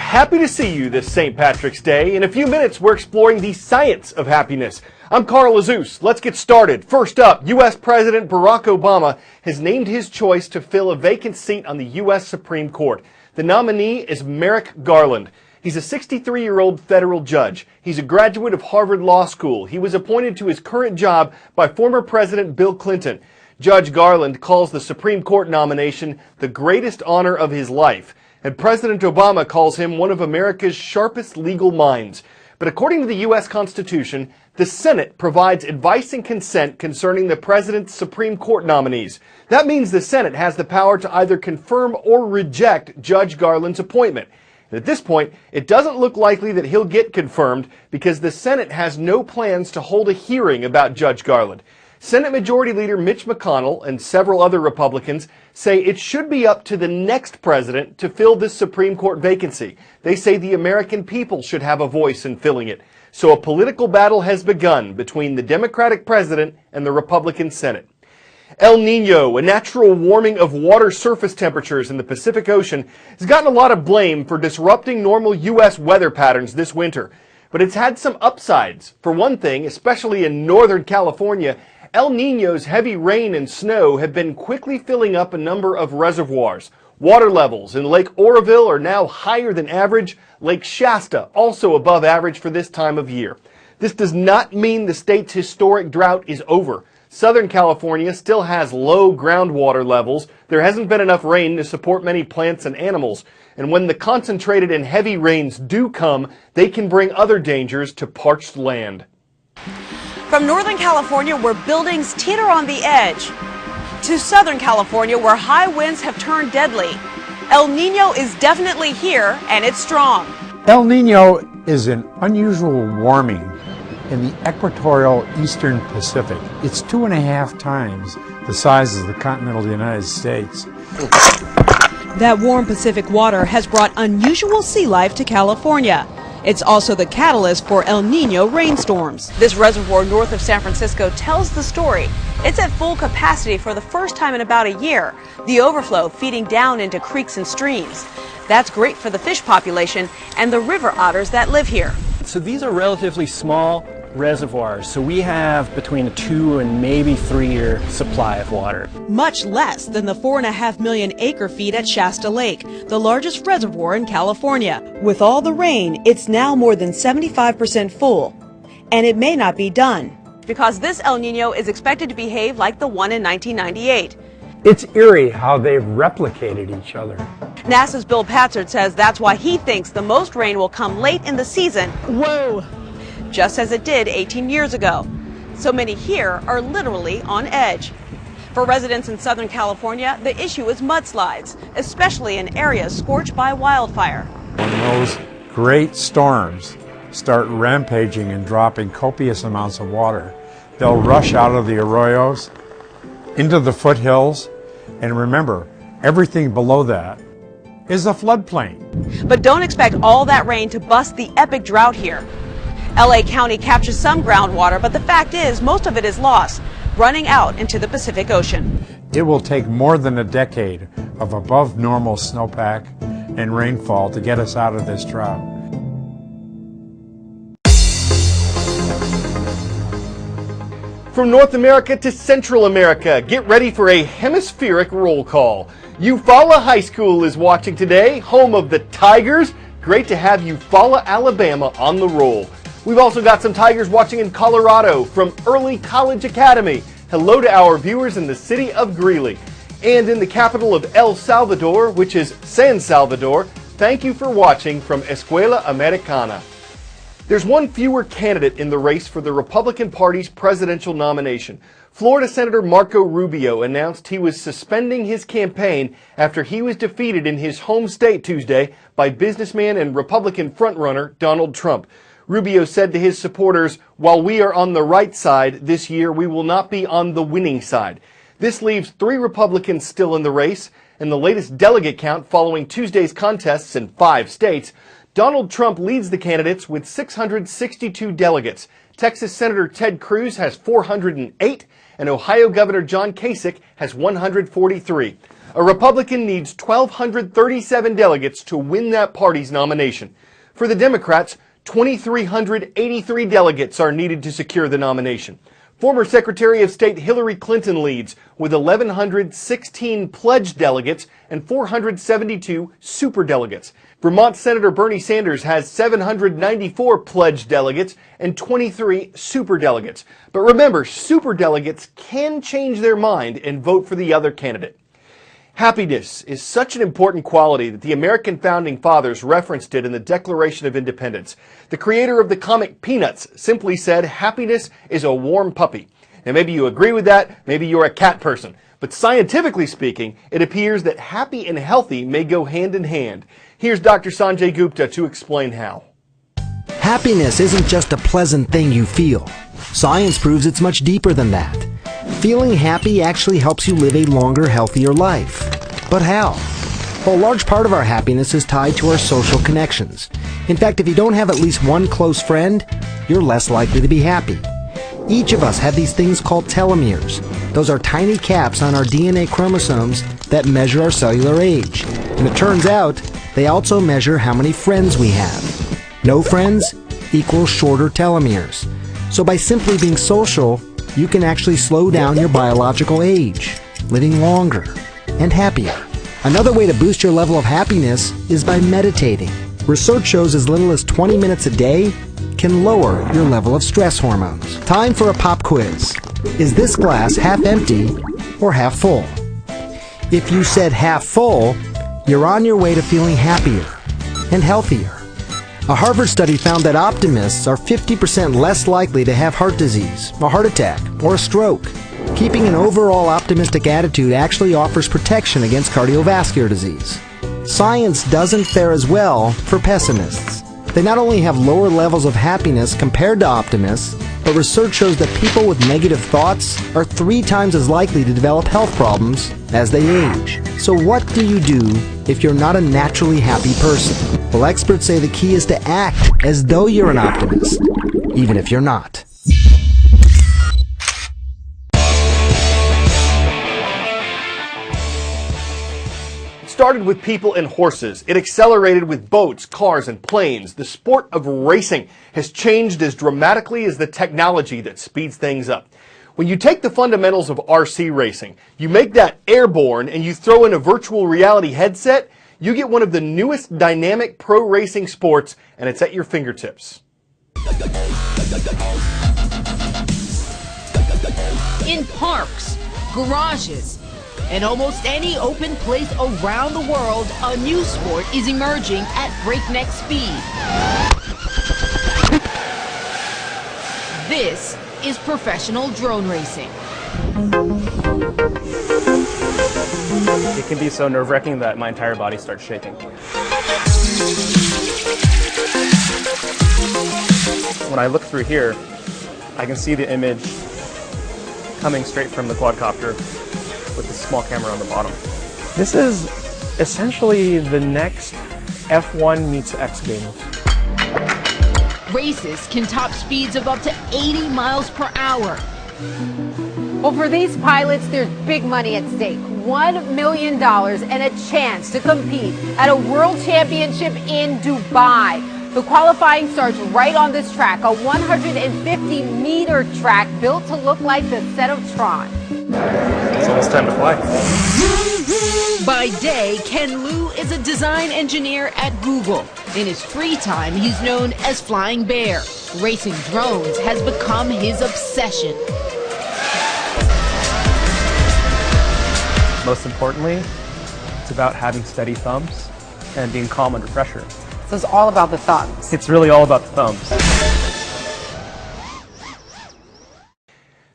Happy to see you this St. Patrick's Day. In a few minutes, we're exploring the science of happiness. I'm Carl Azuz. Let's get started. First up, U.S. President Barack Obama has named his choice to fill a vacant seat on the U.S. Supreme Court. The nominee is Merrick Garland. He's a 63-year-old federal judge. He's a graduate of Harvard Law School. He was appointed to his current job by former President Bill Clinton. Judge Garland calls the Supreme Court nomination the greatest honor of his life. And President Obama calls him one of America's sharpest legal minds. But according to the U.S. Constitution, the Senate provides advice and consent concerning the president's Supreme Court nominees. That means the Senate has the power to either confirm or reject Judge Garland's appointment. And at this point, it doesn't look likely that he'll get confirmed because the Senate has no plans to hold a hearing about Judge Garland. Senate Majority Leader Mitch McConnell and several other Republicans say it should be up to the next president to fill this Supreme Court vacancy. They say the American people should have a voice in filling it. So a political battle has begun between the Democratic president and the Republican Senate. El Nino, a natural warming of water surface temperatures in the Pacific Ocean, has gotten a lot of blame for disrupting normal U.S. weather patterns this winter. But it's had some upsides. For one thing, especially in Northern California, El Nino's heavy rain and snow have been quickly filling up a number of reservoirs. Water levels in Lake Oroville are now higher than average. Lake Shasta also above average for this time of year. This does not mean the state's historic drought is over. Southern California still has low groundwater levels. There hasn't been enough rain to support many plants and animals. And when the concentrated and heavy rains do come, they can bring other dangers to parched land. From Northern California, where buildings teeter on the edge, to Southern California, where high winds have turned deadly, El Nino is definitely here, and it's strong. El Nino is an unusual warming in the equatorial eastern Pacific. It's 2.5 times the size of the continental United States. That warm Pacific water has brought unusual sea life to California. It's also the catalyst for El Nino rainstorms. This reservoir north of San Francisco tells the story. It's at full capacity for the first time in about a year, the overflow feeding down into creeks and streams. That's great for the fish population and the river otters that live here. So these are relatively small reservoirs, so we have between a 2 and maybe 3-year supply of water. Much less than the 4.5 million acre-feet at Shasta Lake, the largest reservoir in California. With all the rain, it's now more than 75% full, and it may not be done, because this El Nino is expected to behave like the one in 1998. It's eerie how they've replicated each other. NASA's Bill Patzert says that's why he thinks the most rain will come late in the season. Whoa! Just as it did 18 years ago. So many here are literally on edge. For residents in Southern California, the issue is mudslides, especially in areas scorched by wildfire. When those great storms start rampaging and dropping copious amounts of water, they'll rush out of the arroyos into the foothills, and remember, everything below that is a floodplain. But don't expect all that rain to bust the epic drought here. LA County captures some groundwater, but the fact is most of it is lost, running out into the Pacific Ocean. It will take more than a decade of above normal snowpack and rainfall to get us out of this drought. From North America to Central America, get ready for a hemispheric roll call. Eufaula High School is watching today, home of the Tigers. Great to have Eufaula, Alabama on the roll. We've also got some Tigers watching in Colorado from Early College Academy. Hello to our viewers in the city of Greeley. And in the capital of El Salvador, which is San Salvador, thank you for watching from Escuela Americana. There's one fewer candidate in the race for the Republican Party's presidential nomination. Florida Senator Marco Rubio announced he was suspending his campaign after he was defeated in his home state Tuesday by businessman and Republican frontrunner Donald Trump. Rubio said to his supporters, "While we are on the right side this year, we will not be on the winning side." This leaves 3 Republicans still in the race, and the latest delegate count following Tuesday's contests in 5 states Donald Trump leads the candidates with 662 delegates. Texas Senator Ted Cruz has 408, and Ohio Governor John Kasich has 143. A Republican needs 1,237 delegates to win that party's nomination. For the Democrats, 2,383 delegates are needed to secure the nomination. Former Secretary of State Hillary Clinton leads with 1,116 pledged delegates and 472 superdelegates. Vermont Senator Bernie Sanders has 794 pledged delegates and 23 superdelegates. But remember, superdelegates can change their mind and vote for the other candidate. Happiness is such an important quality that the American Founding Fathers referenced it in the Declaration of Independence. The creator of the comic Peanuts simply said, "Happiness is a warm puppy." Now maybe you agree with that, maybe you're a cat person. But scientifically speaking, it appears that happy and healthy may go hand in hand. Here's Dr. Sanjay Gupta to explain how. Happiness isn't just a pleasant thing you feel. Science proves it's much deeper than that. Feeling happy actually helps you live a longer, healthier life. But how? Well, a large part of our happiness is tied to our social connections. In fact, if you don't have at least one close friend, you're less likely to be happy. Each of us have these things called telomeres. Those are tiny caps on our DNA chromosomes that measure our cellular age. And it turns out, they also measure how many friends we have. No friends equals shorter telomeres. So by simply being social, you can actually slow down your biological age, living longer and happier. Another way to boost your level of happiness is by meditating. Research shows as little as 20 minutes a day can lower your level of stress hormones. Time for a pop quiz. Is this glass half empty or half full? If you said half full, you're on your way to feeling happier and healthier. A Harvard study found that optimists are 50% less likely to have heart disease, a heart attack, or a stroke. Keeping an overall optimistic attitude actually offers protection against cardiovascular disease. Science doesn't fare as well for pessimists. They not only have lower levels of happiness compared to optimists, but research shows that people with negative thoughts are 3 times as likely to develop health problems as they age. So what do you do if you're not a naturally happy person? Well, experts say the key is to act as though you're an optimist, even if you're not. It started with people and horses. It accelerated with boats, cars, and planes. The sport of racing has changed as dramatically as the technology that speeds things up. When you take the fundamentals of RC racing, you make that airborne, and you throw in a virtual reality headset, you get one of the newest dynamic pro racing sports, and it's at your fingertips. In parks, garages, and almost any open place around the world, a new sport is emerging at breakneck speed. This is professional drone racing. It can be so nerve-wracking that my entire body starts shaking. When I look through here, I can see the image coming straight from the quadcopter with the small camera on the bottom. This is essentially the next F1 meets X Games. Races can top speeds of up to 80 miles per hour. Well, for these pilots, there's big money at stake. $1 million and a chance to compete at a world championship in Dubai. The qualifying starts right on this track, a 150-meter track built to look like the set of Tron. It's almost time to fly. By day, Ken Liu is a design engineer at Google. In his free time, he's known as Flying Bear. Racing drones has become his obsession. Most importantly, it's about having steady thumbs and being calm under pressure. So it's all about the thumbs. It's really all about the thumbs.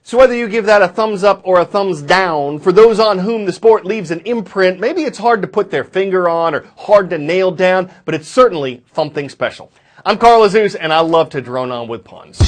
So whether you give that a thumbs up or a thumbs down, for those on whom the sport leaves an imprint, maybe it's hard to put their finger on or hard to nail down, but it's certainly something special. I'm Carl Azuz, and I love to drone on with puns.